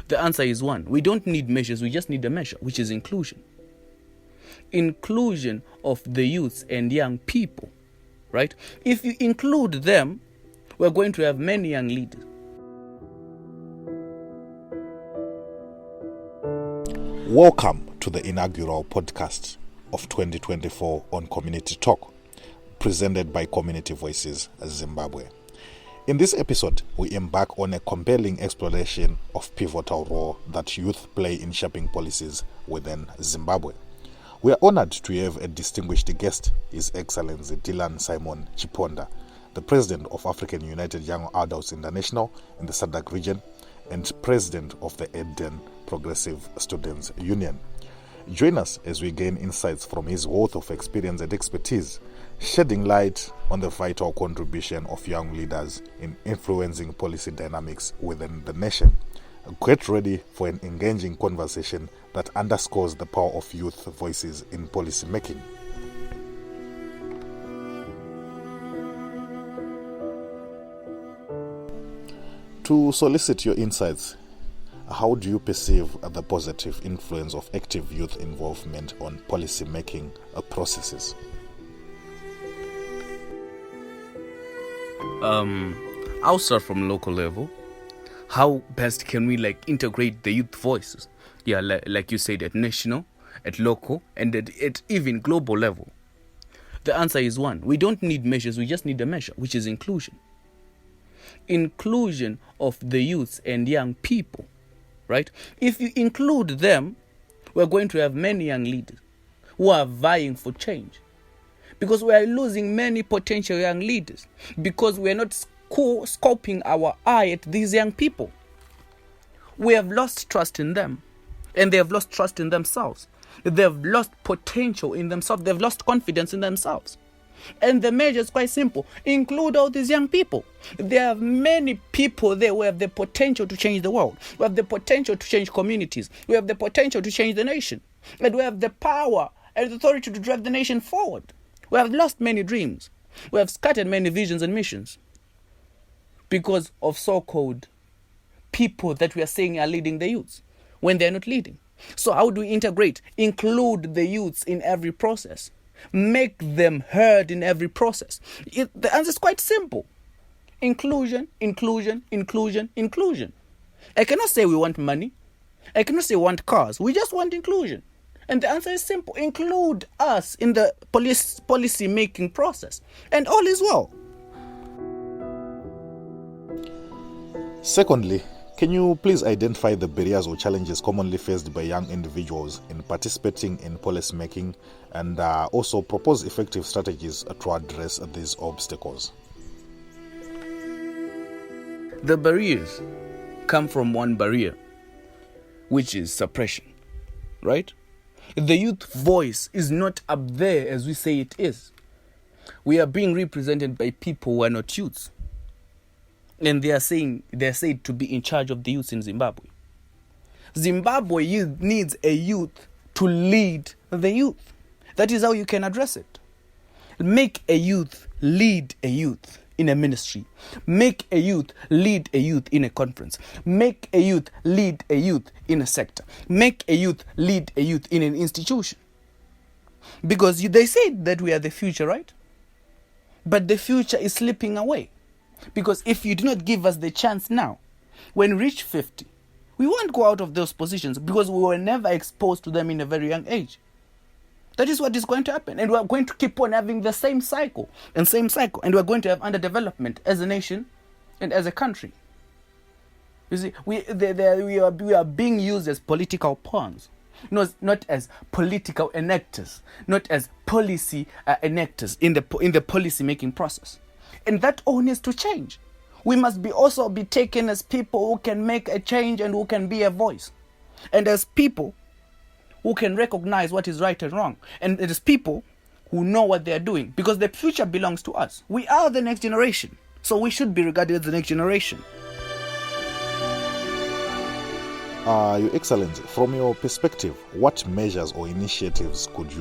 The answer is one. We don't need measures, we just need a measure, which is inclusion. Inclusion of the youths and young people, right? If you include them, we're going to have many young leaders. Welcome to the inaugural podcast of 2024 on Community Talk, presented by Community Voices Zimbabwe. In this episode, we embark on a compelling exploration of pivotal role that youth play in shaping policies within Zimbabwe. We are honored to have a distinguished guest, His Excellency Simon Chiponda, the President of African United Young Adults International in the SADC Region and President of the Eden Progressive Students Union. Join us as we gain insights from his wealth of experience and expertise, shedding light on the vital contribution of young leaders in influencing policy dynamics within the nation. Get ready for an engaging conversation that underscores the power of youth voices in policy making. To solicit your insights, how do you perceive the positive influence of active youth involvement on policy making processes? I'll start from local level. How best can we integrate the youth voices? Yeah, like you said, at national, at local, and at even global level. The answer is one. We don't need measures, we just need a measure, which is inclusion. Inclusion of the youths and young people, right? If you include them, we're going to have many young leaders who are vying for change. Because we are losing many potential young leaders. Because we are not scoping our eye at these young people. We have lost trust in them. And they have lost trust in themselves. They have lost potential in themselves. They've lost confidence in themselves. And the measure is quite simple. Include all these young people. There are many people there who have the potential to change the world. We have the potential to change communities. We have the potential to change the nation. And we have the power and authority to drive the nation forward. We have lost many dreams. We have scattered many visions and missions because of so-called people that we are saying are leading the youths when they are not leading. So how do we integrate? Include the youths in every process. Make them heard in every process. The answer is quite simple. Inclusion, inclusion, inclusion, inclusion. I cannot say we want money. I cannot say we want cars. We just want inclusion. And the answer is simple. Include us in the policy making process. And all is well. Secondly, can you please identify the barriers or challenges commonly faced by young individuals in participating in policy making and also propose effective strategies to address these obstacles? The barriers come from one barrier, which is suppression, right? The youth voice is not up there as we say it is. We are being represented by people who are not youths. And they are said to be in charge of the youth in Zimbabwe. Zimbabwe needs a youth to lead the youth. That is how you can address it. Make a youth lead a youth in a ministry. Make a youth lead a youth in a conference. Make a youth lead a youth in a sector. Make a youth lead a youth in an institution. Because they say that we are the future, right? But the future is slipping away. Because if you do not give us the chance now, when we reach 50, we won't go out of those positions because we were never exposed to them in a very young age. That is what is going to happen. And we are going to keep on having the same cycle. And we are going to have underdevelopment as a nation and as a country. You see, we are being used as political pawns. Not as political enactors. Not as policy enactors in the policy making process. And that all needs to change. We must also be taken as people who can make a change and who can be a voice. And as people who can recognize what is right and wrong. And as people who know what they are doing. Because the future belongs to us. We are the next generation. So we should be regarded as the next generation. Your Excellency, from your perspective, what measures or initiatives could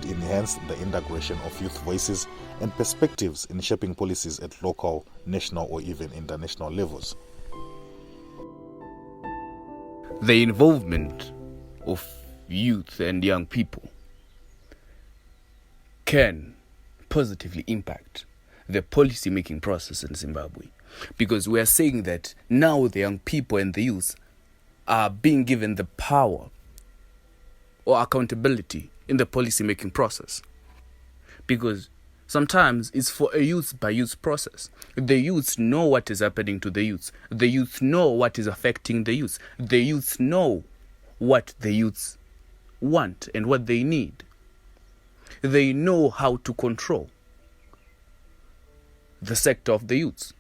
enhance the integration of youth voices and perspectives in shaping policies at local, national, or even international levels? the involvement of youth and young people can positively impact the policy-making process in Zimbabwe. Because we are saying that now the young people and the youth are being given the power or accountability in the policy-making process. Because sometimes it's for a youth by youth process. The youths know what is happening to the youths. The youth know what is affecting the youths. The youths know what the youths want and what they need. They know how to control the sector of the youths.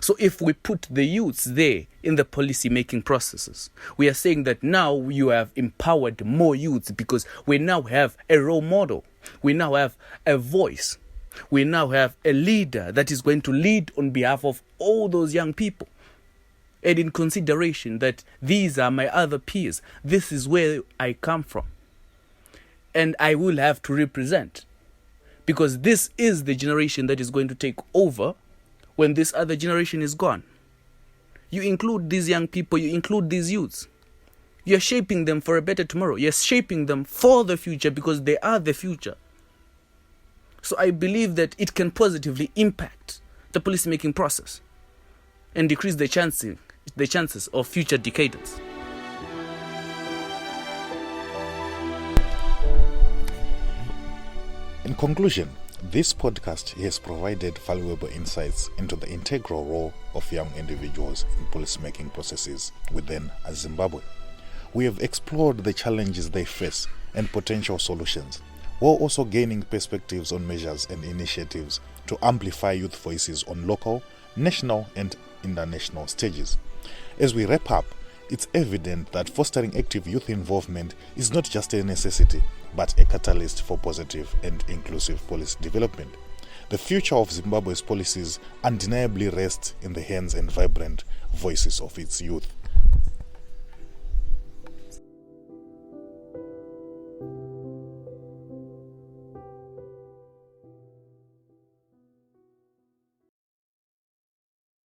So if we put the youths there in the policy making processes, we are saying that now you have empowered more youths because we now have a role model. We now have a voice. We now have a leader that is going to lead on behalf of all those young people. And in consideration that these are my other peers, this is where I come from. And I will have to represent. Because this is the generation that is going to take over when this other generation is gone. You include these young people, you include these youths. You're shaping them for a better tomorrow. You're shaping them for the future because they are the future. So I believe that it can positively impact the policy-making process and decrease the chances of future decadence. In conclusion, this podcast has provided valuable insights into the integral role of young individuals in policy-making processes within Zimbabwe. We have explored the challenges they face and potential solutions, while also gaining perspectives on measures and initiatives to amplify youth voices on local, national, and international stages. As we wrap up, it's evident that fostering active youth involvement is not just a necessity, but a catalyst for positive and inclusive policy development. The future of Zimbabwe's policies undeniably rests in the hands and vibrant voices of its youth.